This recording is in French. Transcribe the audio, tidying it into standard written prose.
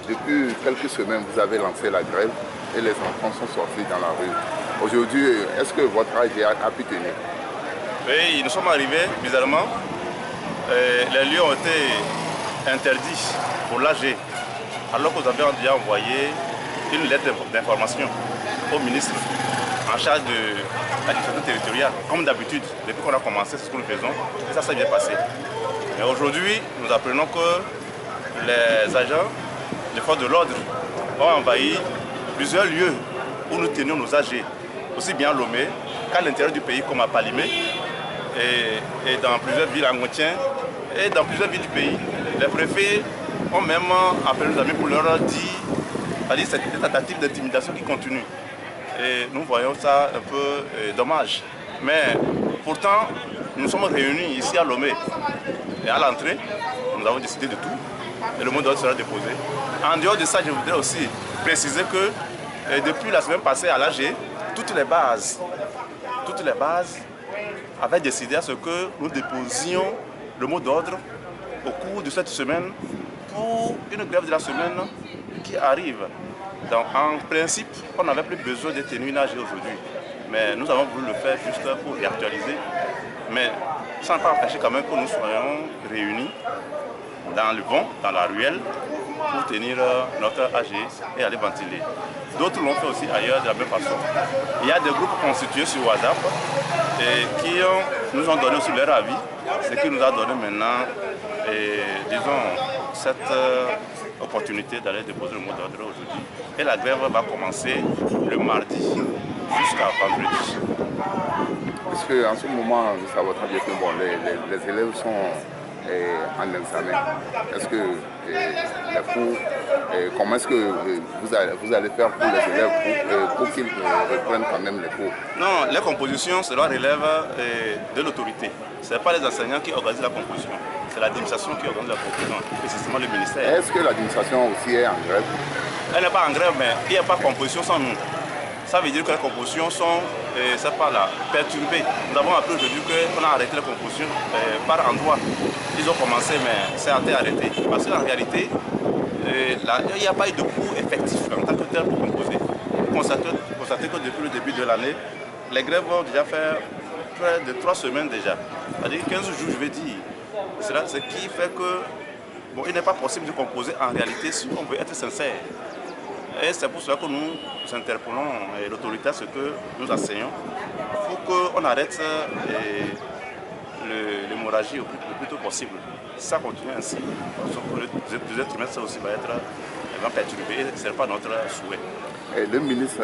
depuis quelques semaines, vous avez lancé la grève et les enfants sont sortis dans la rue. Aujourd'hui, est-ce que votre AG a pu tenir? Oui, nous sommes arrivés, bizarrement. Les lieux ont été interdits pour l'AG, alors que nous avions déjà envoyé une lettre d'information au ministre en charge de l'administration territoriale. Comme d'habitude, depuis qu'on a commencé, c'est ce que nous faisons, et ça s'est bien passé. Mais aujourd'hui, nous apprenons que les agents des forces de l'ordre ont envahi plusieurs lieux où nous tenions nos AG, aussi bien à Lomé qu'à l'intérieur du pays, comme à Palimé, et dans plusieurs villes à Ngontien, et dans plusieurs villes du pays. Les préfets ont même appelé nos amis pour leur dire cette tentative d'intimidation qui continue. Et nous voyons ça un peu dommage. Mais pourtant, nous sommes réunis ici à Lomé. Et à l'entrée, nous avons décidé de tout. Et le mot d'ordre sera déposé. En dehors de ça, je voudrais aussi préciser que depuis la semaine passée à l'AG, toutes les bases avaient décidé à ce que nous déposions le mot d'ordre au cours de cette semaine pour une grève de la semaine qui arrive. Donc, en principe, on n'avait plus besoin de tenir une AG aujourd'hui. Mais nous avons voulu le faire juste pour réactualiser. Mais ça n'a pas empêché quand même que nous soyons réunis dans le vent, dans la ruelle, pour tenir notre AG et aller ventiler. D'autres l'ont fait aussi ailleurs de la même façon. Il y a des groupes constitués sur WhatsApp et qui nous ont donné aussi leur avis, ce qui nous a donné maintenant, disons, cette opportunité d'aller déposer le mot d'ordre aujourd'hui. Et la grève va commencer le mardi jusqu'à vendredi. Parce qu'en ce moment, vous savez très bien que bon, les élèves sont en examen. Est-ce que les cours, comment est-ce que vous allez faire pour les élèves pour qu'ils reprennent quand même les cours? Non, les compositions, cela relève de l'autorité. Ce n'est pas les enseignants qui organisent la composition, c'est l'administration qui organise la composition, précisément le ministère. Est-ce que l'administration aussi est en grève? Elle n'est pas en grève, mais il n'y a pas de composition sans nous. Ça veut dire que les compositions sont perturbées. Nous avons appris aujourd'hui qu'on a arrêté les compositions par endroit. Ils ont commencé, mais ça a été arrêté. Parce qu'en réalité, il n'y a pas eu de cours effectif en tant que tel pour composer. Vous constatez que depuis le début de l'année, les grèves vont déjà faire près de 3 semaines déjà. C'est-à-dire 15 jours, je vais dire. Ce qui fait que bon, il n'est pas possible de composer en réalité si on veut être sincère. Et c'est pour cela que nous interpellons l'autorité à ce que nous enseignons pour qu'on arrête l'hémorragie le plus tôt possible. Si ça continue ainsi, le deuxième trimestre aussi va être perturbé et ce n'est pas notre souhait. Et le ministre